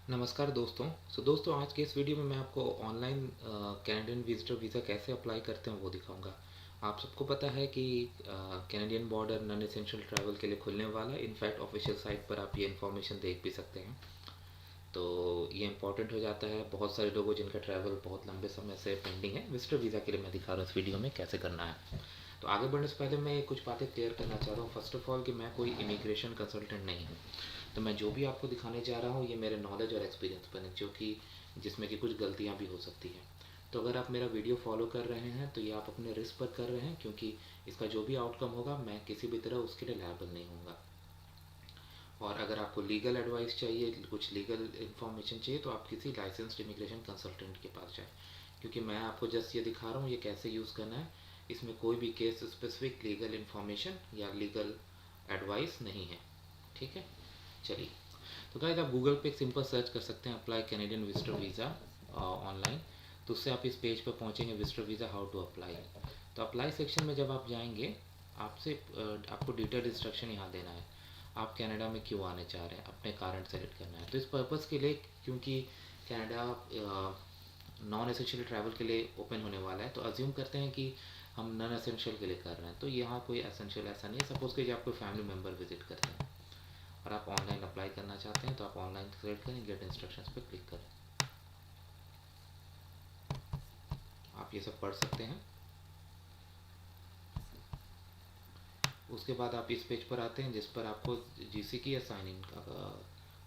नमस्कार दोस्तों। दोस्तों, आज के इस वीडियो में मैं आपको ऑनलाइन कैनेडियन विजिटर वीज़ा कैसे अप्लाई करते हैं वो दिखाऊंगा। आप सबको पता है कि Canadian border non essential travel के लिए खुलने वाला है। इनफैक्ट ऑफिशियल साइट पर आप ये इन्फॉर्मेशन देख भी सकते हैं। तो ये इंपॉर्टेंट हो जाता है बहुत सारे लोगों जिनका ट्रैवल बहुत लंबे समय से पेंडिंग है। विजिटर वीज़ा के लिए मैं दिखा रहा हूँ इस वीडियो में कैसे करना है। तो आगे बढ़ने से पहले मैं कुछ बातें क्लियर करना चाह रहा हूँ। फर्स्ट ऑफ ऑल कि मैं कोई इमिग्रेशन कंसल्टेंट नहीं हूँ। तो मैं जो भी आपको दिखाने जा रहा हूँ ये मेरे नॉलेज और एक्सपीरियंस पर है, जो कि जिसमें कि कुछ गलतियाँ भी हो सकती हैं। तो अगर आप मेरा वीडियो फॉलो कर रहे हैं तो ये आप अपने रिस्क पर कर रहे हैं, क्योंकि इसका जो भी आउटकम होगा मैं किसी भी तरह उसके लिए लायबल नहीं हूँगा। और अगर आपको लीगल एडवाइस चाहिए, कुछ लीगल इन्फॉर्मेशन चाहिए, तो आप किसी लाइसेंस्ड इमिग्रेशन कंसल्टेंट के पास जाएं। क्योंकि मैं आपको जस्ट ये दिखा रहा हूँ ये कैसे यूज़ करना है। इसमें कोई भी केस स्पेसिफिक लीगल इन्फॉर्मेशन या लीगल एडवाइस नहीं है। ठीक है, चलिए। तो गाइस, आप गूगल पे एक सिंपल सर्च कर सकते हैं, apply Canadian visitor visa online. तो उससे आप इस पेज पर पहुंचेंगे, visitor visa how to apply. तो अप्लाई सेक्शन में जब आप जाएंगे, आपसे आपको डिटेल इंस्ट्रक्शन यहाँ देना है। आप कनाडा में क्यों आने चाह रहे हैं, अपने कारण सेलेक्ट करना है। तो इस पर्पज़ के लिए, क्योंकि कनाडा नॉन एसेंशियल ट्रैवल के लिए ओपन होने वाला है, तो अज्यूम करते हैं कि हम नॉन एसेंशियल के लिए कर रहे हैं। तो यहाँ कोई एसेंशियल ऐसा नहीं है। सपोज़ कीजिए आप कोई फैमिली मेम्बर विजिट कर रहे हैं और आप ऑनलाइन अप्लाई करना चाहते हैं, तो आप ऑनलाइन सेलेक्ट करें, गेट इंस्ट्रक्शंस पे क्लिक करें। आप ये सब पढ़ सकते हैं। उसके बाद आप इस पेज पर आते हैं जिस पर आपको जीसी की या साइन इन का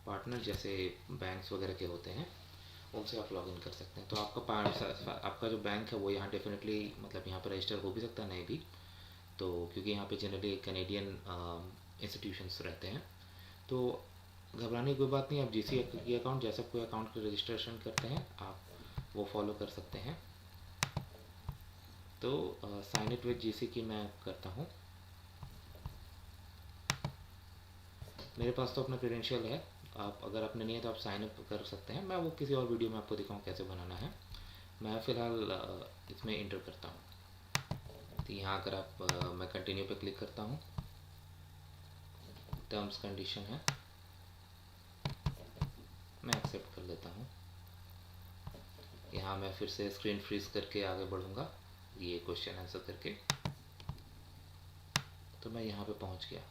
पार्टनर जैसे बैंक्स वगैरह के होते हैं, उनसे आप लॉग इन कर सकते हैं। तो आपका जो बैंक है वो यहाँ डेफिनेटली, मतलब यहाँ पर रजिस्टर हो भी सकता है, नहीं भी। तो क्योंकि यहाँ पे जनरली कैनेडियन इंस्टीट्यूशंस रहते हैं, तो घबराने की कोई बात नहीं। आप जीसी की अकाउंट जैसा कोई अकाउंट का रजिस्ट्रेशन करते हैं, आप वो फॉलो कर सकते हैं। तो साइन इट विद जीसी की मैं करता हूँ। मेरे पास तो अपना क्रेडेंशियल है। आप अगर आपने नहीं है तो आप साइन अप कर सकते हैं। मैं वो किसी और वीडियो में आपको दिखाऊँ कैसे बनाना है। मैं फ़िलहाल इसमें इंटर करता हूँ। तो यहाँ अगर आप मैं कंटिन्यू पे क्लिक करता हूँ। टर्म्स कंडीशन है, मैं एक्सेप्ट कर लेता हूँ। यहाँ मैं फिर से स्क्रीन फ्रीज करके आगे बढ़ूँगा ये क्वेश्चन आंसर करके। तो मैं यहाँ पे पहुँच गया।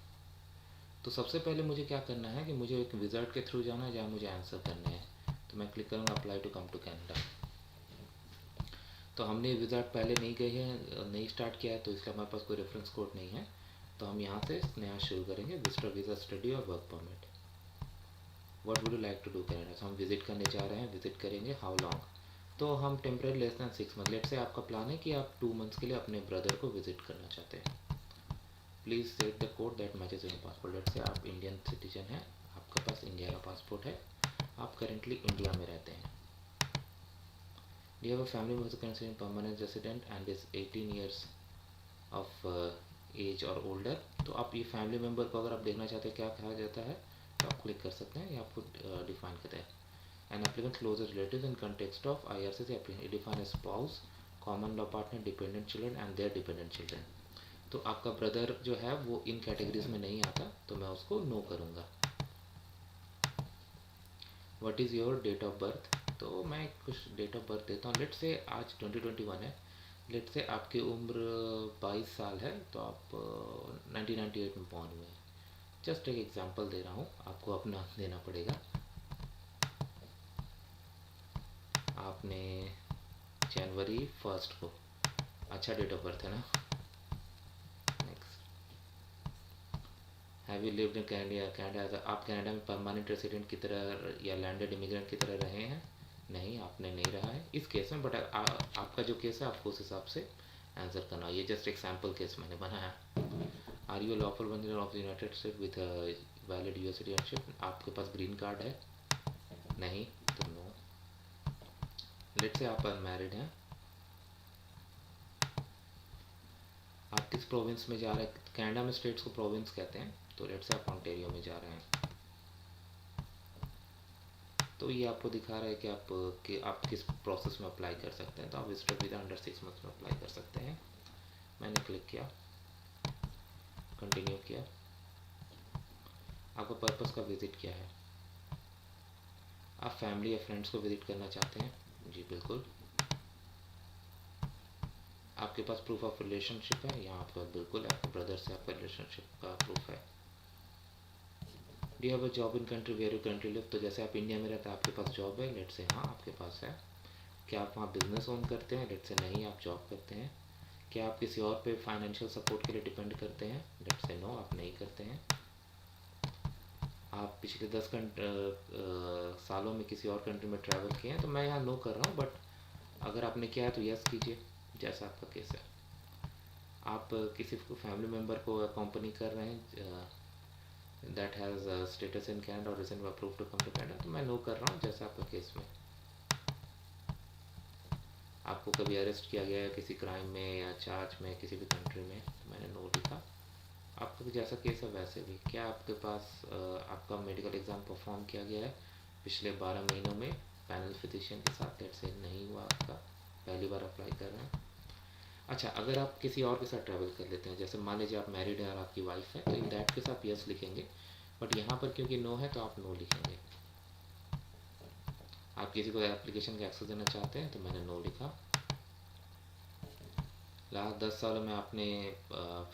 तो सबसे पहले मुझे क्या करना है कि मुझे एक विज़ार्ड के थ्रू जाना है जहाँ मुझे आंसर करने हैं। तो मैं क्लिक करूँगा apply to come to Canada. तो हमने विज़ार्ड पहले नहीं गए हैं, नहीं स्टार्ट किया है, तो इसका हमारे पास कोई रेफरेंस कोड नहीं है। तो हम यहाँ से नया शुरू करेंगे, विजिटर वीज़ा, स्टडी और work permit. What would you like to do Canada. तो हम विजिट करने जा रहे हैं, विजिट करेंगे। हाउ लॉन्ग, तो हम temporary less than 6 month. Let's say आपका प्लान है कि आप 2 मंथ्स के लिए अपने ब्रदर को विजिट करना चाहते हैं। Please set the code that matches in passport. Let's say आप इंडियन सिटीजन हैं, आपके पास इंडिया का पासपोर्ट है, आप करेंटली इंडिया में रहते हैं। Do you have a family member considered permanent resident and is 18 years of as और ओल्डर। तो आप ये फैमिली मेम्बर को अगर आप देखना चाहते हैं क्या कहा जाता है, तो आप क्लिक कर सकते हैं। ये आपको डिफाइन करता है। An applicant closest relative in context of IRCC applicant define spouse, common law partner, dependent children and their dependent children. तो आपका ब्रदर जो है वो इन कैटेगरीज में नहीं आता, तो मैं उसको नो करूँगा। What is your date of birth. तो मैं कुछ डेट ऑफ बर्थ देता हूँ। लेट से आज 2021 है। लेट से आपकी उम्र 22 साल है, तो आप 1998 में बॉर्न हुए हैं। जस्ट एक एग्जांपल दे रहा हूँ, आपको अपना देना पड़ेगा। आपने जनवरी 1 को, अच्छा डेट ऑफ बर्थ है ना। Next, have you lived in Canada. आप कनाडा में परमानेंट रेसिडेंट की तरह या लैंडेड इमिग्रेंट की तरह रहे हैं। नहीं, आपने नहीं रहा है इस केस में, बट आपका जो केस है आपको उस हिसाब से आंसर करना। ये जस्ट एक सैम्पल केस मैंने बनाया। आर यू लॉफुल वंशज of the United state with valid US citizenship. आपके पास ग्रीन कार्ड है। नहीं, तो नो। लेट से आप अनमैरिड हैं। आप किस प्रोविंस में जा रहे हैं। कनाडा में स्टेट्स को प्रोविंस कहते हैं, तो लेट से आप ऑन्टेरियो में जा रहे हैं। तो ये आपको दिखा रहा है कि आप किस प्रोसेस में अप्लाई कर सकते हैं। तो आप विजिटर वीज़ा अंडर 6 मंथ्स में अप्लाई कर सकते हैं। मैंने क्लिक किया, कंटिन्यू किया। आपका पर्पस का विजिट क्या है। आप फैमिली या फ्रेंड्स को विज़िट करना चाहते हैं? जी बिल्कुल। आपके पास प्रूफ ऑफ रिलेशनशिप है? यहाँ आपके पास बिल्कुल है, आपके ब्रदर से आपका रिलेशनशिप का प्रूफ है। Do you have a job in country where you currently live? तो जैसे आप इंडिया में रहते हैं, आपके पास जॉब है, लेट से हाँ आपके पास है। क्या आप वहाँ बिजनेस ओन करते हैं? लेट से नहीं, आप जॉब करते हैं। क्या आप किसी और पे फाइनेंशियल सपोर्ट के लिए डिपेंड करते हैं? लेट से नो, आप नहीं करते हैं। आप पिछले 10 सालों में किसी और कंट्री में ट्रैवल किए हैं? तो मैं यहाँ नो कर रहा हूँ, बट अगर आपने किया है तो यस कीजिए, जैसा आपका केस है। आप किसी फैमिली मेम्बर को अकम्पनी कर रहे हैं that has status in Canada और recently approved to come to Canada? तो मैं नो कर रहा हूँ, जैसा आपका केस में। आपको कभी अरेस्ट किया गया है किसी क्राइम में या चार्ज में किसी भी कंट्री में? तो मैंने नो लिखा। आपका जैसा केस है वैसे भी। क्या आपके पास आपका मेडिकल एग्ज़ाम परफॉर्म किया गया है पिछले 12 महीनों में पैनल फिजिशियन के साथ? लेट से नहीं हुआ आपका, पहली बार अप्लाई कर रहे हैं। अच्छा, अगर आप किसी और के साथ ट्रैवल कर लेते हैं, जैसे मान लीजिए आप मैरिड हैं और आपकी वाइफ है, तो इन दैट केस आप यस लिखेंगे, बट यहाँ पर क्योंकि नो है तो आप नो लिखेंगे। आप किसी को एप्लीकेशन का एक्सेस देना चाहते हैं? तो मैंने नो लिखा। लास्ट 10 सालों में आपने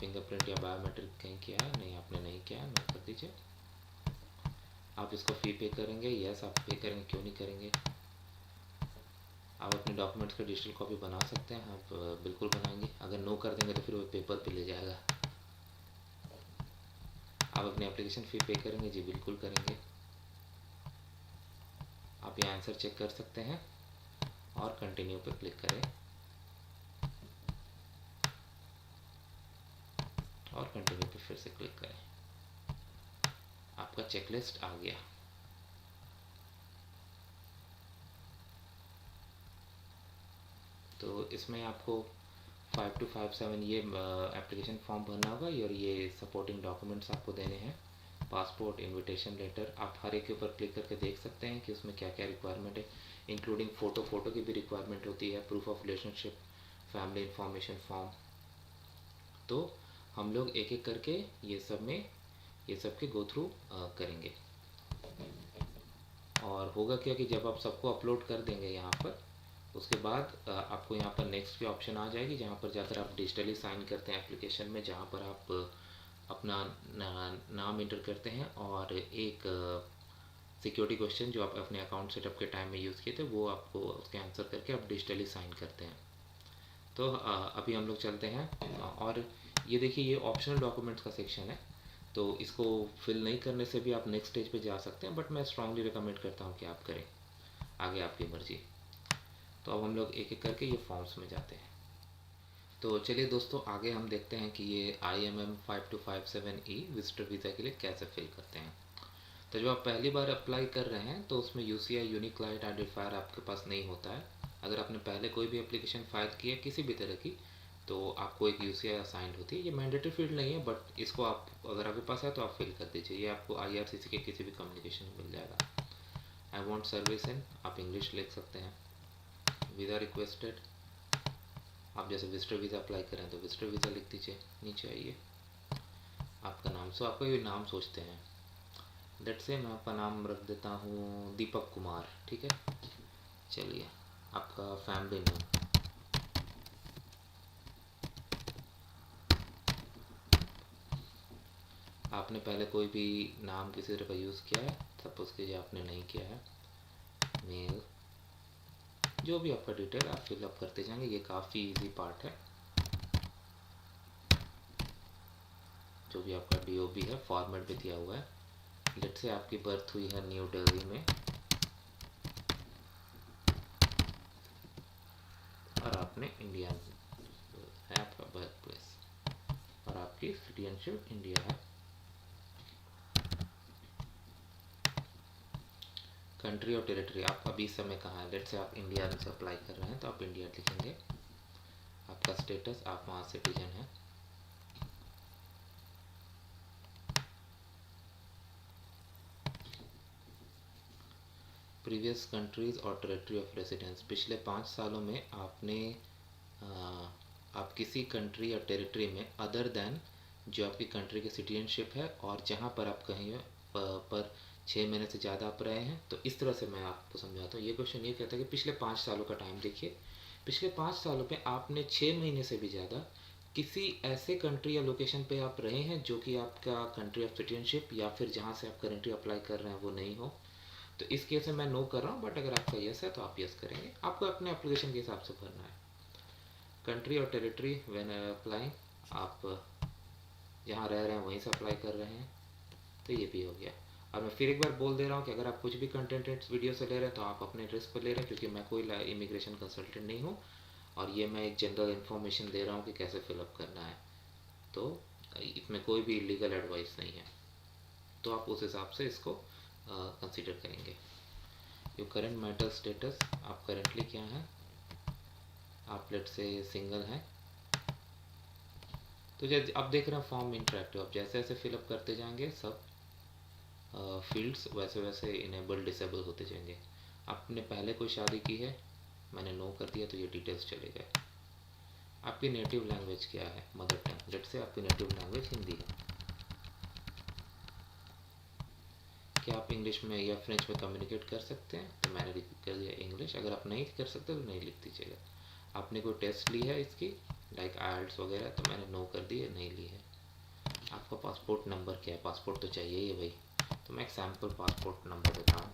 फिंगरप्रिंट या बायोमेट्रिक कहीं किया है? नहीं, आपने नहीं किया है, नो कर दीजिए। आप इसको फ़ी पे करेंगे? यस आप पे करेंगे, क्यों नहीं करेंगे। आप अपने डॉक्यूमेंट्स का डिजिटल कॉपी बना सकते हैं? आप बिल्कुल बनाएंगे। अगर नो कर देंगे तो फिर वो पेपर पे ले जाएगा। आप अपनी एप्लीकेशन फ़ी पे करेंगे? जी बिल्कुल करेंगे। आप ये आंसर चेक कर सकते हैं और कंटिन्यू पर क्लिक करें और कंटिन्यू पर फिर से क्लिक करें। आपका चेकलिस्ट आ गया। तो इसमें आपको 5257 ये एप्लीकेशन फॉर्म भरना होगा और ये सपोर्टिंग डॉक्यूमेंट्स आपको देने हैं, पासपोर्ट, इनविटेशन लेटर। आप हर एक के ऊपर क्लिक करके देख सकते हैं कि उसमें क्या क्या रिक्वायरमेंट है, इंक्लूडिंग फ़ोटो की भी रिक्वायरमेंट होती है, proof of relationship, family information form. तो हम लोग एक एक करके ये सब के गो थ्रू करेंगे। और होगा क्या कि जब आप सबको अपलोड कर देंगे यहाँ पर, उसके बाद आपको यहाँ पर नेक्स्ट की ऑप्शन आ जाएगी, जहाँ पर जाकर आप डिजिटली साइन करते हैं एप्लीकेशन में, जहाँ पर आप अपना नाम इंटर करते हैं और एक सिक्योरिटी क्वेश्चन जो आप अपने अकाउंट सेटअप के टाइम में यूज़ किए थे वो आपको उसके आंसर करके आप डिजिटली साइन करते हैं। तो अभी हम लोग चलते हैं और ये देखिए ये ऑप्शनल डॉक्यूमेंट्स का सेक्शन है, तो इसको फिल नहीं करने से भी आप नेक्स्ट स्टेज पे जा सकते हैं, बट मैं स्ट्रांगली रिकमेंड करता हूँ कि आप करें, आगे आपकी मर्जी। तो अब हम लोग एक एक करके ये फॉर्म्स में जाते हैं। तो चलिए दोस्तों, आगे हम देखते हैं कि ये IMM 5257E विजिटर वीज़ा के लिए कैसे फिल करते हैं। तो जब आप पहली बार अप्लाई कर रहे हैं तो उसमें UCI यूनिक क्लाइंट आइडेंटिफायर आपके पास नहीं होता है। अगर आपने पहले कोई भी एप्लीकेशन फाइल की है किसी भी तरह की, तो आपको एक UCI असाइंड होती है। ये मैंडेटरी फील्ड नहीं है, बट इसको आप अगर आपके पास है तो आप फिल कर दीजिए। ये आपको IRCC के किसी भी कम्युनिकेशन में मिल जाएगा। आई वॉन्ट सर्विस इन, आप इंग्लिश लिख सकते हैं। वीज़ा रिक्वेस्टेड, आप जैसे विजिटर वीज़ा अप्लाई करें तो विजिटर वीज़ा लिख दीजिए। नीचे आइए, आपका नाम, सो आपका ये नाम सोचते हैं, लेट से मैं आपका नाम रख देता हूँ दीपक कुमार, ठीक है। चलिए, आपका फैमिली नेम, आपने पहले कोई भी नाम किसी तरह का यूज़ किया है? सपोज कीजिए आपने नहीं किया है। मेल, जो भी आपका डिटेल आप फिलअप करते जाएंगे, ये काफ़ी इजी पार्ट है। जो भी आपका DOB है फॉर्मेट भी दिया हुआ है। लेट से आपकी बर्थ हुई है न्यू दिल्ली में और आपने इंडिया है आपका बर्थ प्लेस और आपकी सिटीजनशिप इंडिया है। कंट्री और टेरिटरी, आप अभी समय कहाँ है? लेट से आप इंडिया से अप्लाई कर रहे हैं तो आप इंडिया लिखेंगे। आपका स्टेटस, आप वहाँ सिटीजन हैं। प्रीवियस कंट्रीज़ और टेरिटरी ऑफ रेसिडेंस, पिछले 5 सालों में आपने आप किसी कंट्री या टेरिटरी में अदर देन जो आपकी कंट्री की सिटीजनशिप है और जहाँ पर आप कहीं पर 6 महीने से ज़्यादा आप रहे हैं, तो इस तरह से मैं आपको समझाता हूँ। ये क्वेश्चन ये कहता है कि पिछले 5 सालों का टाइम देखिए, पिछले 5 सालों में आपने 6 महीने से भी ज़्यादा किसी ऐसे कंट्री या लोकेशन पे आप रहे हैं जो कि आपका कंट्री ऑफ सिटीजनशिप या फिर जहाँ से आप करेंटली अप्लाई कर रहे हैं वो नहीं हो। तो इस केस में मैं नो कर रहा हूँ, बट अगर आपका यस है तो आप यस करेंगे। आपको अपने एप्लीकेशन के हिसाब से भरना है। Country or territory when apply, आप जहाँ रह रहे हैं वहीं से अप्लाई कर रहे हैं, तो ये भी हो गया। और मैं फिर एक बार बोल दे रहा हूँ कि अगर आप कुछ भी कंटेंट इस वीडियो से ले रहे हैं तो आप अपने रिस्क पर ले रहे हैं, क्योंकि मैं कोई इमिग्रेशन कंसल्टेंट नहीं हूँ, और ये मैं एक जनरल इन्फॉर्मेशन दे रहा हूँ कि कैसे फिलअप करना है। तो इसमें कोई भी इलीगल एडवाइस नहीं है, तो आप उस हिसाब से इसको कंसिडर करेंगे। योर करंट मैरिटल स्टेटस, आप करेंटली क्या हैं, आप लेट से सिंगल हैं। तो जब आप देख रहे हैं फॉर्म इंटरेक्टिव, आप जैसे जैसे फिलअप करते जाएंगे सब फील्ड्स वैसे वैसे इनेबल डिसेबल होते जाएंगे। आपने पहले कोई शादी की है, मैंने नो कर दिया, तो ये डिटेल्स चले गए। आपकी नेटिव लैंग्वेज क्या है, मदर टंग, लेट से आपकी नेटिव लैंग्वेज हिंदी है। क्या आप इंग्लिश में या फ्रेंच में कम्युनिकेट कर सकते हैं, तो मैंने कर दिया इंग्लिश। अगर आप नहीं कर सकते तो नहीं लिख दीजिएगा। आपने कोई टेस्ट ली है इसकी, लाइक आइल्स वगैरह, तो मैंने नो कर दी है, नहीं ली है। आपका पासपोर्ट नंबर क्या है, पासपोर्ट तो चाहिए ही है भाई, तो मैं एक सैम्पल पासपोर्ट नंबर देता हूँ।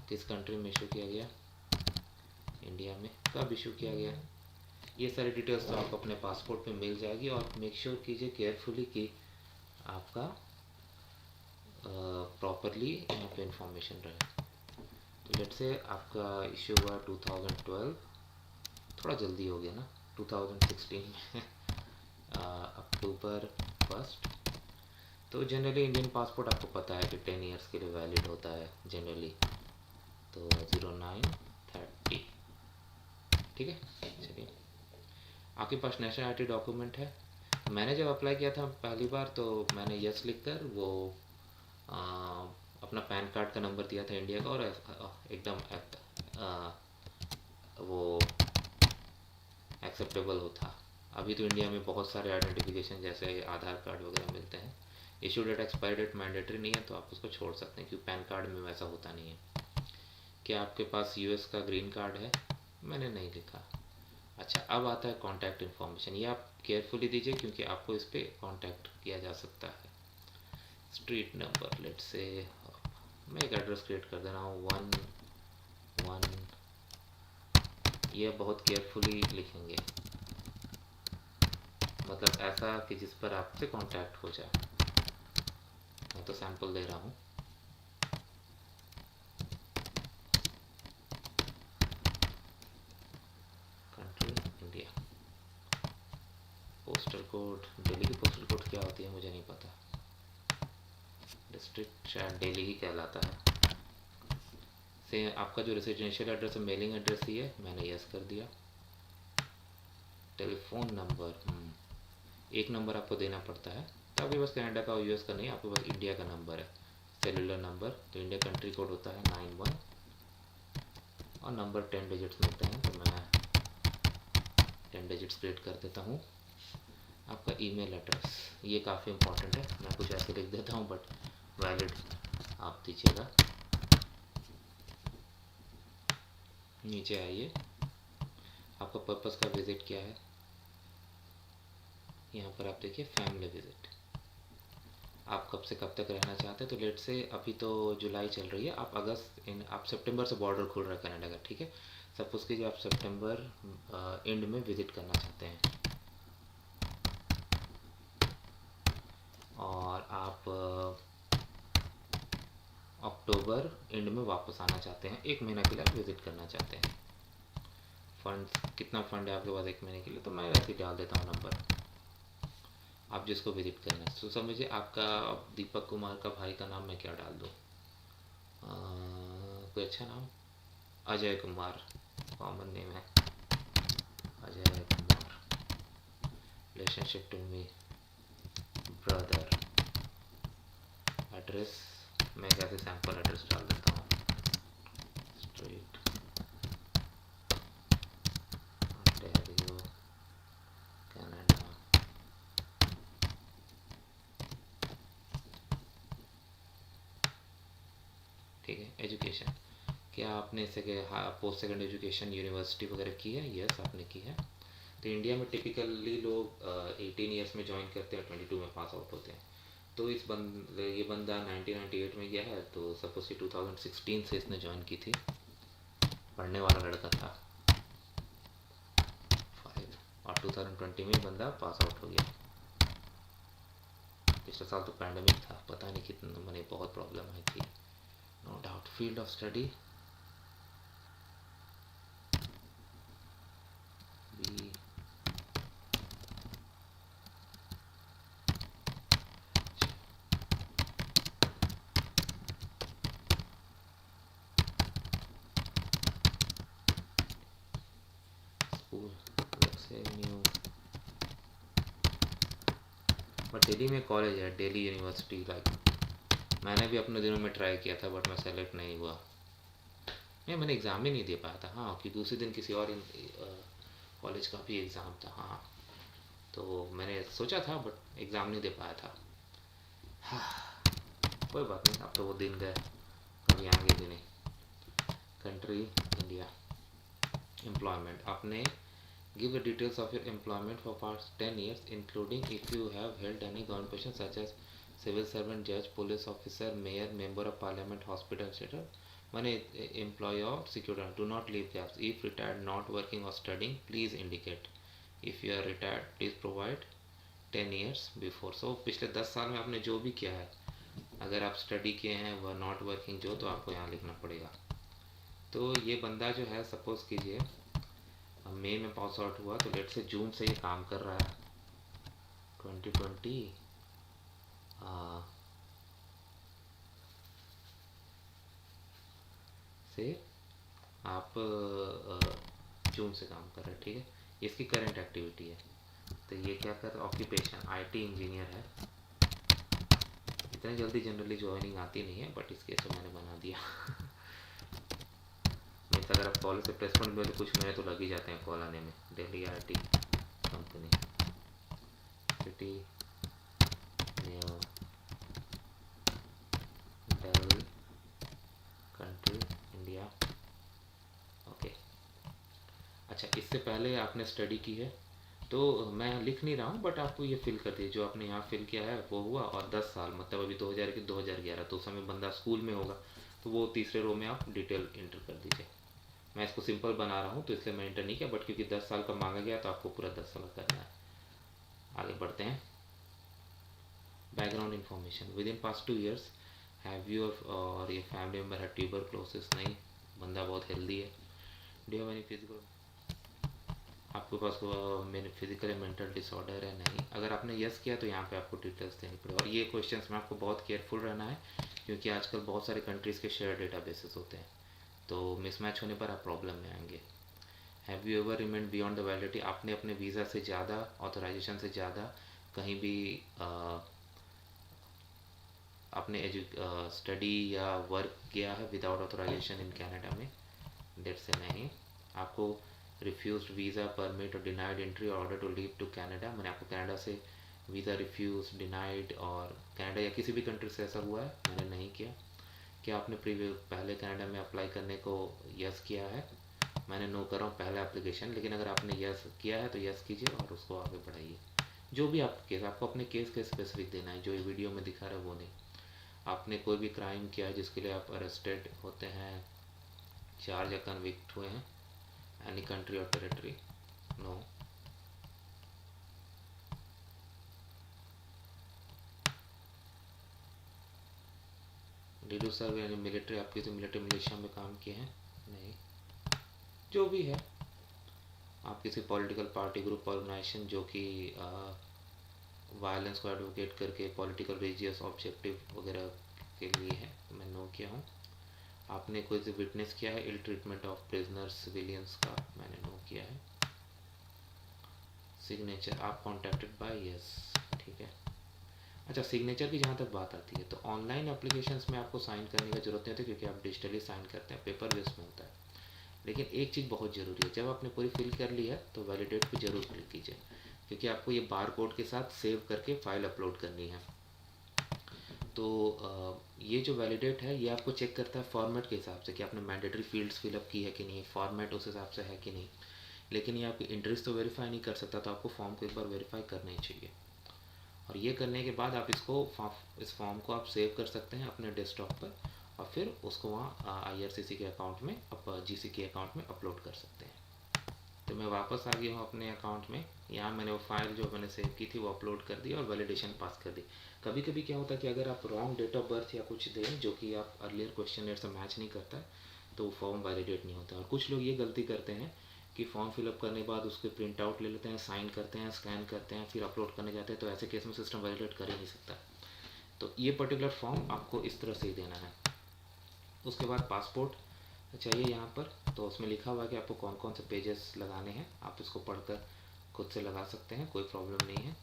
किस कंट्री में इशू किया गया, इंडिया में। कब इशू किया गया, ये सारी डिटेल्स तो आपको अपने पासपोर्ट पे मिल जाएगी। और मेक श्योर कीजिए केयरफुली कि आपका प्रॉपरली यहाँ पे इंफॉर्मेशन रहे। तो लेट से आपका इशू हुआ 2012, थोड़ा जल्दी हो गया ना, 2016 में अक्टूबर 1। तो जनरली इंडियन पासपोर्ट आपको पता है कि 10 ईयर्स के लिए वैलिड होता है जनरली, तो 09/30, ठीक है। चलिए, आपके पास नेशनल आईडी डॉक्यूमेंट है। मैंने जब अप्लाई किया था पहली बार, तो मैंने यस लिखकर वो अपना पैन कार्ड का नंबर दिया था इंडिया का, और एकदम वो एक्सेप्टेबल होता। अभी तो इंडिया में बहुत सारे आइडेंटिफिकेशन जैसे आधार कार्ड वगैरह मिलते हैं। Issue date expiry date mandatory नहीं है, तो आप उसको छोड़ सकते हैं, क्योंकि पैन कार्ड में वैसा होता नहीं है। क्या आपके पास यूएस का ग्रीन कार्ड है, मैंने नहीं लिखा। अच्छा, अब आता है कॉन्टैक्ट इन्फॉर्मेशन। ये आप केयरफुली दीजिए, क्योंकि आपको इस पर कॉन्टैक्ट किया जा सकता है। स्ट्रीट नंबर, लेट से मैं एक एड्रेस क्रिएट कर दे रहा हूँ 1 ये बहुत केयरफुली लिखेंगे, मतलब ऐसा कि जिस पर आपसे कांटेक्ट हो जाए। मैं तो सैंपल दे रहा हूँ। Country India, postal code, Delhi की पोस्टल कोड क्या होती है मुझे नहीं पता, डिस्ट्रिक्ट शायद दिल्ली ही कहलाता है। से आपका जो रेसिडेंशियल एड्रेस है, मेलिंग एड्रेस ही है, मैंने यस कर दिया। टेलीफोन नंबर, एक नंबर आपको देना पड़ता है, तो आपके पास कनाडा का और यूएस का नहीं, आपके पास इंडिया का नंबर है, सेलुलर नंबर। तो इंडिया कंट्री कोड होता है 91, और नंबर 10 डिजिट्स मिलते हैं, तो मैं 10 डिजिट्स क्रिएट कर देता हूँ। आपका ईमेल एड्रेस, ये काफ़ी इंपॉर्टेंट है, मैं कुछ ऐसे लिख देता हूँ, बट वैलिड आप दीजिएगा। नीचे आइए, आपका पर्पस का विज़िट क्या है, यहाँ पर आप देखिए फैमिली विज़िट। आप कब से कब तक रहना चाहते हैं, तो लेट से अभी तो जुलाई चल रही है, आप आप सितंबर से बॉर्डर खुल रहा है कनाडा का, ठीक है। सपोज़ कीजिए आप सितंबर एंड में विज़िट करना चाहते हैं, और आप अक्टूबर एंड में वापस आना चाहते हैं, 1 महीना के लिए आप विज़िट करना चाहते हैं। फंड, कितना फ़ंड है आपके पास 1 महीने के लिए, तो मैं वैसे ही डाल देता हूँ नंबर, आप जिसको विज़िट करना है। तो समझिए आपका दीपक कुमार का भाई का नाम मैं क्या डाल दूँ, कोई अच्छा नाम, अजय कुमार, कॉमन नेम है Ajay Kumar. Relationship to me brother. Address, मैं कैसे सैम्पल एड्रेस डाल देता हूँ, स्ट्रीट ओंटारियो कनाडा। ठीक है, एजुकेशन, क्या आपने पोस्ट सेकेंडरी एजुकेशन यूनिवर्सिटी वगैरह की है? यस, आपने की है। तो इंडिया में टिपिकली लोग 18 ईयर्स में ज्वाइन करते हैं, 22 में पास आउट होते हैं। तो ये बंदा 1998 में गया है, तो सपोज कि 2016 से इसने ज्वाइन की थी, पढ़ने वाला लड़का था 5, और 2020 में बंदा पास आउट हो गया। पिछले साल तो पैंडमिक था, पता नहीं कितना, मैंने बहुत प्रॉब्लम आई थी। No doubt, field of study B, school, से न्यू, बट दिल्ली में कॉलेज है, दिल्ली यूनिवर्सिटी। लाइक मैंने भी अपने दिनों में ट्राई किया था, बट मैं सेलेक्ट नहीं हुआ। नहीं, मैंने एग्ज़ाम ही नहीं दे पाया था। हाँ, कि दूसरे दिन किसी और कॉलेज का भी एग्ज़ाम था। हाँ, तो मैंने सोचा था, बट एग्ज़ाम नहीं दे पाया था। हाँ, कोई बात नहीं, अब तो वो दिन गए, कभी आएंगे भी नहीं। कंट्री इंडिया, एम्प्लॉयमेंट, आपने give the details of your employment for past 10 years, including if you have held any government position such as civil servant, judge, police officer, mayor, member of parliament, hospital, etc. Money employee or security. Do not leave gaps. If retired, not working or studying, please indicate. If you are retired, please provide 10 years before. So पिछले 10 साल में आपने जो भी किया है, अगर आप स्टडी किए हैं वह नॉट वर्किंग जो, तो आपको यहाँ लिखना पड़ेगा। तो ये बंदा जो है, सपोज कीजिए मई में पास आउट हुआ, तो लेट से जून से ये काम कर रहा है 2020 से, आप जून से काम कर रहे हैं, ठीक है। इसकी करंट एक्टिविटी है। तो ये क्या कर रहा है, ऑक्यूपेशन आईटी इंजीनियर है। इतनी जल्दी जनरली ज्वाइनिंग आती नहीं है, बट इस केस में मैंने बना दिया। मीन्स अगर आप कॉलेज से प्लेसमेंट में, तो कुछ महीने तो लग ही जाते हैं कॉल आने में। Delhi IT company, city new, Delhi, country India. Okay, अच्छा, इससे पहले आपने स्टडी की है, तो मैं लिख नहीं रहा हूँ, बट आपको ये फिल कर दीजिए जो आपने यहाँ फिल किया है वो हुआ, और 10 साल मतलब अभी 2000 के 2011, तो उस समय बंदा स्कूल में होगा, तो वो तीसरे रो में आप डिटेल इंटर कर दीजिए। मैं इसको सिंपल बना रहा हूँ, तो इसलिए मैं इंटर नहीं किया, बट क्योंकि 10 साल का मांगा गया, तो आपको पूरा 10 साल करना है। आगे बढ़ते हैं। Background information, with in past 2 years have you और ये फैमिली मेम्बर है ट्यूबरक्लोसिस? नहीं, बंदा बहुत हेल्दी है। डू हैव एनी फिजिकल, आपके पास मेरे फिजिकल या मेंटल डिसऑर्डर है? नहीं। अगर आपने यस किया, तो यहाँ पे आपको डिटेल्स देनी पड़ेगी, और ये क्वेश्चंस में आपको बहुत केयरफुल रहना है, क्योंकि आजकल बहुत सारे कंट्रीज़ के शेयर डेटाबेसेस होते हैं, तो मिसमैच होने पर आप प्रॉब्लम में आएंगे। Have you ever remained beyond the validity, आपने अपने वीज़ा से ज़्यादा, ऑथराइजेशन से ज़्यादा कहीं भी आपने स्टडी या वर्क किया है विदाउट ऑथराइजेशन इन कनाडा में? डेट से नहीं। आपको रिफ्यूज वीज़ा, परमिट और डिनाइड एंट्री और order to leave to Canada, मैंने आपको कनाडा से वीज़ा रिफ्यूज, डिनाइड, और कनाडा या किसी भी कंट्री से ऐसा हुआ है? मैंने नहीं किया। क्या आपने पहले कनाडा में अप्लाई करने को यस किया है? मैंने नो कर रहा हूँ पहला एप्लीकेशन, लेकिन अगर आपने यस किया है तो यस कीजिए और उसको आगे बढ़ाइए। जो भी आपका केस, आपको अपने केस के स्पेसिफिक देना है, जो ये वीडियो में दिखा रहा है वो नहीं। आपने कोई भी क्राइम किया है जिसके लिए आप अरेस्टेड होते हैं, चार्ज या कन्विक्ट हुए हैं, any country or territory? No. Did you serve यानी मिलिट्री, आपकी तो मिलिट्री मिलिशिया में काम किए हैं? नहीं। जो भी है, आप किसी पॉलिटिकल पार्टी, ग्रुप, ऑर्गेनाइजेशन जो कि वायलेंस को एडवोकेट करके पॉलिटिकल रिलीजियस ऑब्जेक्टिव वगैरह के लिए है, तो मैं नो किया हूँ। आपने कोई से विटनेस किया है ill treatment of prisoners, civilians का? मैंने नो किया है। सिग्नेचर, आप कॉन्टैक्टेड बाय? यस, ठीक है। अच्छा, सिग्नेचर की जहाँ तक बात आती है, तो ऑनलाइन एप्लीकेशंस में आपको साइन करने की ज़रूरत नहीं होती, क्योंकि आप डिजिटली साइन करते हैं, पेपर बेस में होता है। लेकिन एक चीज़ बहुत ज़रूरी है, जब आपने पूरी फिल कर ली है, तो वैलिडेट पे ज़रूर क्लिक कीजिए, क्योंकि आपको ये बार कोड के साथ सेव करके फाइल अपलोड करनी है। तो ये जो वैलिडेट है ये आपको चेक करता है फॉर्मेट के हिसाब से कि आपने मैंडेटरी फील्ड्स फिलअप की है कि नहीं, फॉर्मेट उस हिसाब से है कि नहीं। लेकिन ये आपकी इंटरेस्ट तो वेरीफाई नहीं कर सकता, तो आपको फॉर्म को एक बार वेरीफाई करना ही चाहिए। और ये करने के बाद आप इस फॉर्म को आप सेव कर सकते हैं अपने डेस्कटॉप पर, और फिर उसको वहाँ IRCC के अकाउंट में, GC के अकाउंट में अपलोड कर सकते हैं। तो मैं वापस आ गया हूँ अपने अकाउंट में। यहाँ मैंने वो फाइल जो मैंने सेव की थी वो अपलोड कर दी और वैलिडेशन पास कर दी। कभी कभी क्या होता है कि अगर आप रॉन्ग डेट ऑफ बर्थ या कुछ दें जो कि आप अर्लियर क्वेश्चन से मैच नहीं करता है, तो फॉर्म वैलिडेट नहीं होता। और कुछ लोग ये गलती करते हैं कि फॉर्म फिलअप करने के बाद उसके प्रिंट आउट ले लेते हैं, साइन करते हैं, स्कैन करते हैं, फिर अपलोड करने जाते हैं, तो ऐसे केस में सिस्टम वैलिडेट कर ही नहीं सकता। तो ये पर्टिकुलर फॉर्म आपको इस तरह से ही देना है। उसके बाद पासपोर्ट चाहिए यहाँ पर, तो उसमें लिखा हुआ है कि आपको कौन कौन से पेजेस लगाने हैं। आप इसको पढ़कर खुद से लगा सकते हैं, कोई प्रॉब्लम नहीं है।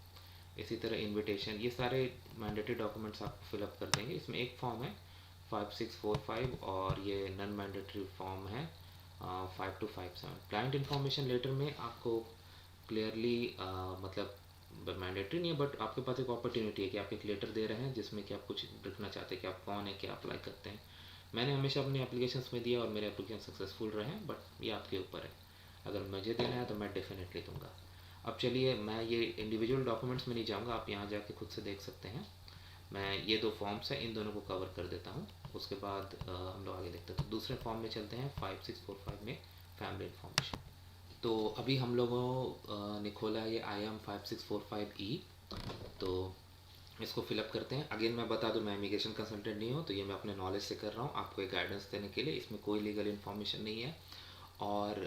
इसी तरह इनविटेशन, ये सारे मैंडेटरी डॉक्यूमेंट्स आप फिलअप कर देंगे। इसमें एक फॉर्म है 5645 और ये नॉन मैंडेटरी फॉर्म है 5257। क्लाइंट इन्फॉर्मेशन लेटर में आपको क्लियरली मतलब मैंडेटरी नहीं है, बट आपके पास एक अपॉर्चुनिटी है कि आप एक लेटर दे रहे हैं जिसमें कि आप कुछ लिखना चाहते हैं कि आप कौन है, क्या अप्लाई करते हैं। मैंने हमेशा अपने एप्लीकेशंस में दिया और मेरे एप्लीकेशन सक्सेसफुल रहे हैं, बट ये आपके ऊपर है। अगर मुझे देना है तो मैं डेफिनेटली दूंगा। अब चलिए, मैं ये इंडिविजुअल डॉक्यूमेंट्स में नहीं जाऊँगा, आप यहाँ जाके खुद से देख सकते हैं। मैं ये 2 फॉर्म्स हैं, इन दोनों को कवर कर देता हूँ। उसके बाद हम लोग आगे देखते हैं। तो दूसरे फॉर्म में चलते हैं 5645 में, फैमिली इन्फॉर्मेशन। तो अभी हम लोगों ने खोला है ये IAM5645E। तो इसको फिलअप करते हैं। अगेन मैं बता दूं, मैं इमिग्रेशन कंसल्टेंट नहीं हूँ, तो ये मैं अपने नॉलेज से कर रहा हूँ आपको एक गाइडेंस देने के लिए। इसमें कोई लीगल इन्फॉर्मेशन नहीं है। और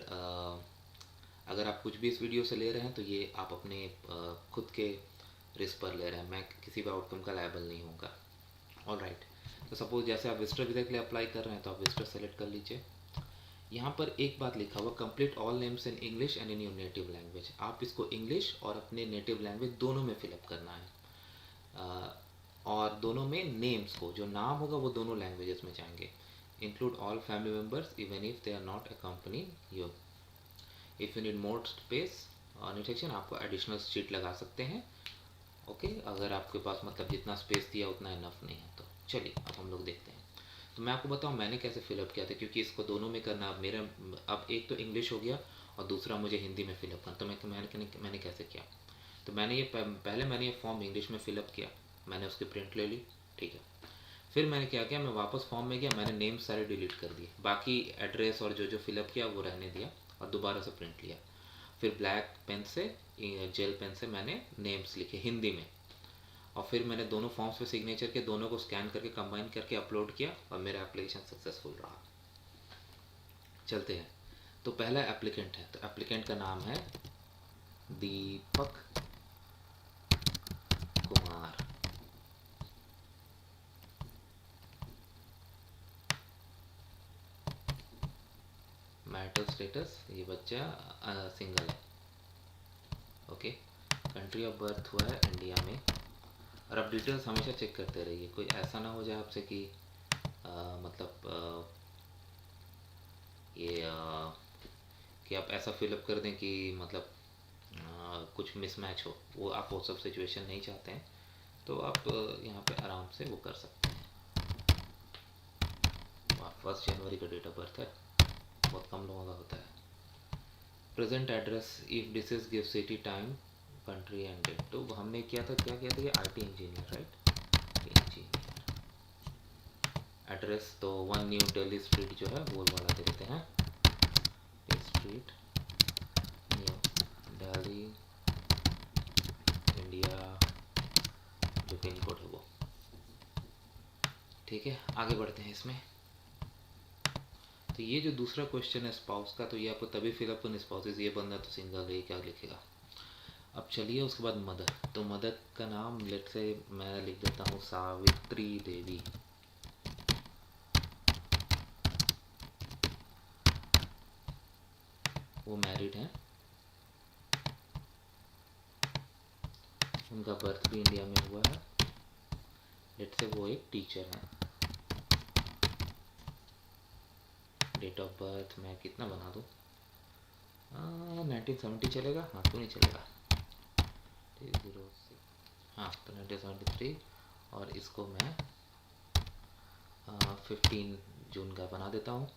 अगर आप कुछ भी इस वीडियो से ले रहे हैं तो ये आप अपने खुद के रिस्क पर ले रहे हैं, मैं किसी भी आउटकम का लायबल नहीं होगा। All right. तो सपोज जैसे आप विजिटर वीज़ा के लिए अप्लाई कर रहे हैं, तो आप विजिटर सेलेक्ट कर लीजिए। यहाँ पर एक बात लिखा हुआ, complete all names in English and in your native language. आप इसको इंग्लिश और अपने नेटिव लैंग्वेज दोनों में फिलअप करना है। और दोनों में नेम्स को, जो नाम होगा वो दोनों लैंग्वेजेस में जाएंगे। Include all family members even if they are not accompanying you. If you need more space on section, आपको एडिशनल शीट लगा सकते हैं। ओके, अगर आपके पास मतलब जितना स्पेस दिया उतना इनफ नहीं है तो। चलिए अब हम लोग देखते हैं। तो मैं आपको बताऊं मैंने कैसे फिलअप किया था, क्योंकि इसको दोनों में करना मेरा, अब एक तो इंग्लिश हो गया और दूसरा मुझे हिंदी में फिलअप करना। तो मैंने कैसे किया, तो मैंने ये पहले मैंने ये फॉर्म इंग्लिश में फिलअप किया, मैंने उसकी प्रिंट ले ली, ठीक है। फिर मैंने क्या किया, मैं वापस फॉर्म में गया, मैंने नेम सारे डिलीट कर दिए, बाकी एड्रेस और जो जो फिलअप किया वो रहने दिया और दोबारा से प्रिंट लिया। फिर ब्लैक पेन से, जेल पेन से मैंने नेम्स लिखे हिंदी में, और फिर मैंने दोनों फॉर्म्स पे सिग्नेचर के दोनों को स्कैन करके कंबाइन करके अपलोड किया और मेरा एप्लीकेशन सक्सेसफुल रहा। चलते हैं। तो पहला एप्लीकेंट है, तो एप्लीकेंट का नाम है दीपक कुमार। मैरिटल स्टेटस, ये बच्चा सिंगल है। ओके, कंट्री ऑफ बर्थ हुआ है इंडिया में। और आप डिटेल्स हमेशा चेक करते रहिए, कोई ऐसा ना हो जाए आपसे कि मतलब ये कि आप ऐसा फिलअप कर दें कि मतलब कुछ मिसमैच हो, वो आप वो सब सिचुएशन नहीं चाहते हैं। तो आप यहाँ पे आराम से वो कर सकते हैं। 1 जनवरी का डेट ऑफ बर्थ है, बहुत कम लोगों का होता है। Present address, if deceased give city, time, country and date. तो हमने किया था, क्या किया था, ये IT engineer, right, engineer. Address तो 1 न्यू दिल्ली स्ट्रीट जो है वो वाला दे देते हैं, स्ट्रीट न्यू दिल्ली इंडिया, जो पिन कोड है वो। ठीक है, आगे बढ़ते हैं इसमें। तो ये जो दूसरा क्वेश्चन है स्पाउस का, तो ये आपको तभी फिलअप करना, स्पाउसेस, ये बंदा तो सिंगल है, क्या लिखेगा। अब चलिए उसके बाद मदर। तो मदर का नाम लेट से मैं लिख देता हूँ सावित्री देवी। वो मैरिड हैं, उनका बर्थ भी इंडिया में हुआ है, लेट से वो एक टीचर हैं। डेट ऑफ बर्थ मैं कितना बना दूँ, 1970 चलेगा, हाँ क्यों नहीं चलेगा, 06, हाँ तो 1973। और इसको मैं 15 जून का बना देता हूँ।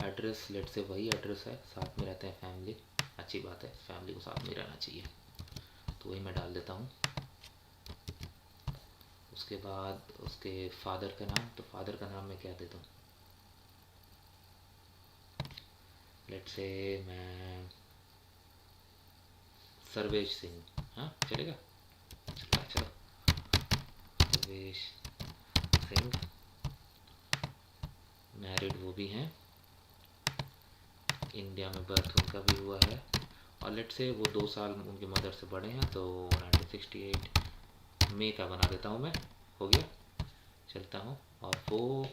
एड्रेस लेट से वही एड्रेस है, साथ में रहते हैं फैमिली, अच्छी बात है, फैमिली को साथ में रहना चाहिए, तो वही मैं डाल देता हूँ। उसके बाद उसके फादर का नाम, तो फादर का नाम मैं क्या देता हूँ, लेट से मैं सर्वेश सिंह, हाँ चलेगा, चलो सर्वेश सिंह, मैरिड वो भी हैं, इंडिया में बर्थ उनका भी हुआ है, और लेट से वो 2 साल उनकी मदर से बड़े हैं, तो 1968 मई का बना देता हूँ मैं, हो गया, चलता हूँ। और वो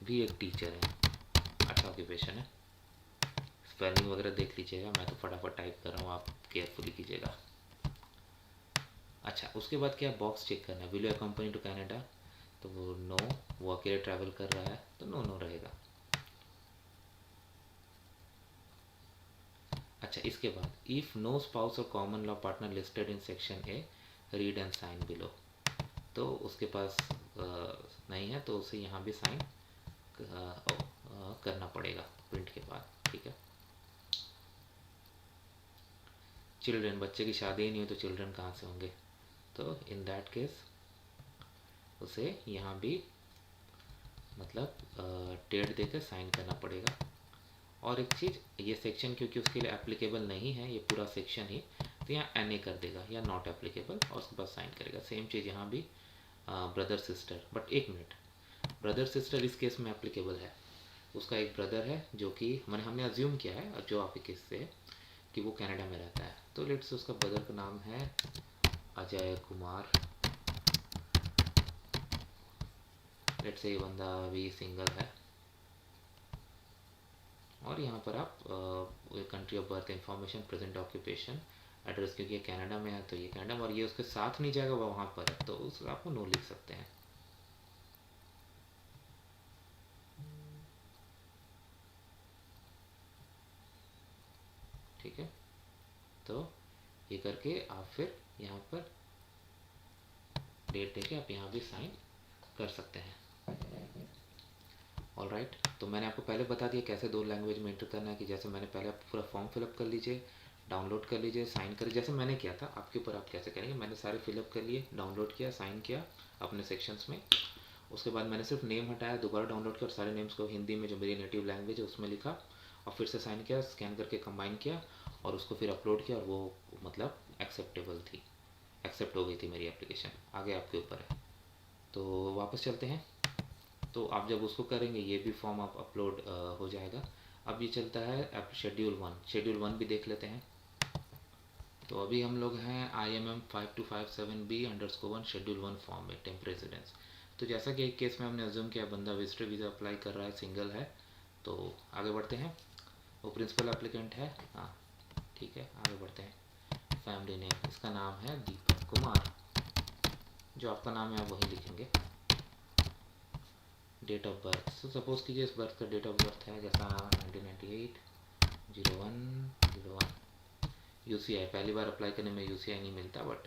भी एक टीचर है, अच्छा ऑक्यूपेशन है, स्पेलिंग वगैरह देख लीजिएगा, मैं तो फटाफट टाइप कर रहा हूँ, आप केयरफुली कीजिएगा। अच्छा, उसके बाद क्या बॉक्स चेक करना है, will you company to Canada, तो वो नो, वो अकेले ट्रैवल कर रहा है, तो नो नो रहेगा। अच्छा, इसके बाद if no spouse or common law partner listed in section A read and sign below, तो उसके पास नहीं है, तो उसे यहाँ भी साइन करना पड़ेगा प्रिंट के बाद, ठीक है। चिल्ड्रन, बच्चे की शादी ही नहीं हो तो चिल्ड्रन कहाँ से होंगे, तो इन दैट केस उसे यहाँ भी मतलब डेट देकर साइन करना पड़ेगा। और एक चीज़, ये सेक्शन क्योंकि उसके लिए एप्लीकेबल नहीं है, ये पूरा सेक्शन ही, तो यहाँ एन ए कर देगा या नॉट एप्लीकेबल, और उसके बाद साइन करेगा। सेम चीज़ यहाँ भी ब्रदर सिस्टर, बट एक मिनट, ब्रदर सिस्टर इस केस में एप्लीकेबल है, उसका एक ब्रदर है जो कि हमने अज्यूम किया है, और जो आपके केस से है कि वो कनाडा में रहता है, तो लेट्स से उसका ब्रदर का नाम है अजय कुमार, लेट्स से ये बंदा भी सिंगल है, और यहाँ पर आप country of birth information, present occupation, address, क्योंकि ये कनाडा में है तो ये कनाडा में, और ये उसके साथ नहीं जाएगा, वो वहाँ पर है, तो उस आपको नो लिख सकते हैं। ठीक है, तो ये करके आप फिर यहाँ पर डेट देके आप यहाँ भी साइन कर सकते हैं। ऑल राइट, तो मैंने आपको पहले बता दिया कैसे 2 लैंग्वेज में एंटर करना है, कि जैसे मैंने पहले आप पूरा फॉर्म फिलअप कर लीजिए, डाउनलोड कर लीजिए, साइन कर, जैसे मैंने किया था, आपके ऊपर आप कैसे करेंगे। मैंने सारे फिलअप कर लिए, डाउनलोड किया, साइन किया अपने सेक्शंस में, उसके बाद मैंने सिर्फ नेम हटाया, दोबारा डाउनलोड किया और सारे नेम्स को हिंदी में जो मेरी नेटिव लैंग्वेज है उसमें लिखा, और फिर से साइन किया, स्कैन करके कंबाइन किया, और उसको फिर अपलोड किया, और वो मतलब एक्सेप्टेबल थी, एक्सेप्ट हो गई थी मेरी एप्लीकेशन। आगे आपके ऊपर है, तो वापस चलते हैं। तो आप जब उसको करेंगे ये भी फॉर्म आप अपलोड हो जाएगा। अब ये चलता है अब शेड्यूल 1 भी देख लेते हैं। तो अभी हम लोग हैं IMM 5257B_1 शेड्यूल 1 फॉर्म में, टेम्प रेजिडेंस। तो जैसा कि एक केस में हमने अज्यूम किया बंदा विजिटर वीज़ा अप्लाई कर रहा है, सिंगल है, तो आगे बढ़ते हैं। वो प्रिंसिपल एप्लीकेंट है, हाँ ठीक है, आगे बढ़ते हैं। फैमिली नेम, इसका नाम है दीपक कुमार, जो आपका नाम है आप वही लिखेंगे। डेट ऑफ बर्थ, तो सपोज कीजिए इस बर्थ का डेट ऑफ बर्थ है जैसा 1998 01 UCI, पहली बार अप्लाई करने में UCI नहीं मिलता, बट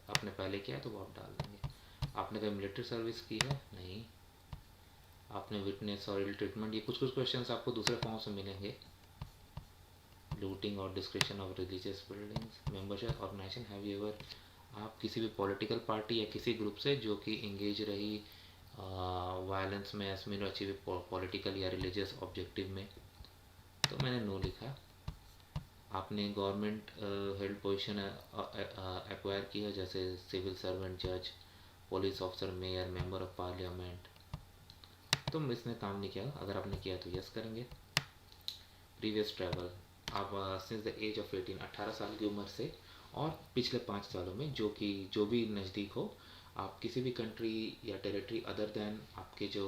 आपने पहले किया है तो वो आप डाल देंगे। आपने कोई मिलिट्री सर्विस की है नहीं, आपने विटनेस और इल ट्रीटमेंट, ये कुछ क्वेश्चंस आपको दूसरे फॉर्म से मिलेंगे। लूटिंग और description of religious buildings, membership organisation, have you ever, आप किसी भी पॉलिटिकल पार्टी या किसी ग्रुप से जो कि इंगेज रही वायलेंस में, एसमिन अचीव पॉलिटिकल या रिलीजियस ऑब्जेक्टिव में, तो मैंने नो लिखा। आपने गवर्नमेंट हेल्ड पोजीशन एक्वायर की है, जैसे सिविल सर्वेंट, जज, police officer, mayor, member of parliament, तो इसने काम नहीं किया, अगर आपने किया तो यस करेंगे। प्रीवियस ट्रैवल, आप सिंस द एज ऑफ 18 साल की उम्र से और पिछले 5 सालों में जो भी नज़दीक हो, आप किसी भी कंट्री या टेरिटरी अदर दैन आपके जो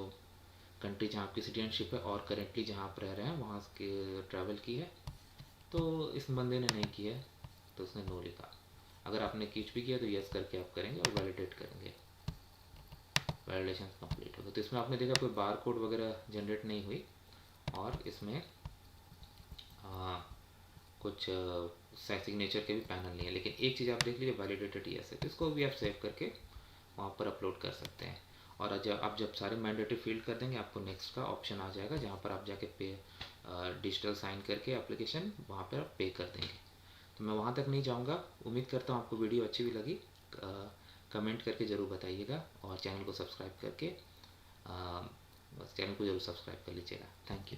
कंट्री जहाँ आपकी सिटीजनशिप है और करेंटली जहाँ आप रह रहे हैं वहाँ के ट्रैवल की है, तो इस बंदे ने नहीं किया है तो उसने नो लिखा। अगर आपने कुछ भी किया तो यस करके आप करेंगे और वैलिडेट करेंगे, वैलिडेशन कंप्लीट होगा। तो इसमें आपने देखा कोई बार कोड वगैरह जनरेट नहीं हुई, और इसमें कुछ सिग्नेचर के भी पैनल नहीं है, लेकिन एक चीज़ आप देख लीजिए, वैलिडेटेड यस है, तो इसको भी आप सेव करके वहाँ पर अपलोड कर सकते हैं। और जब सारे मैंडेटरी फील्ड कर देंगे, आपको नेक्स्ट का ऑप्शन आ जाएगा जहाँ पर आप जाके पे डिजिटल साइन करके एप्लीकेशन वहाँ पर आप पे कर देंगे। तो मैं वहाँ तक नहीं जाऊँगा। उम्मीद करता हूँ आपको वीडियो अच्छी भी लगी। कमेंट करके ज़रूर बताइएगा और चैनल को सब्सक्राइब करके बस चैनल को ज़रूर सब्सक्राइब कर लीजिएगा। Thank you.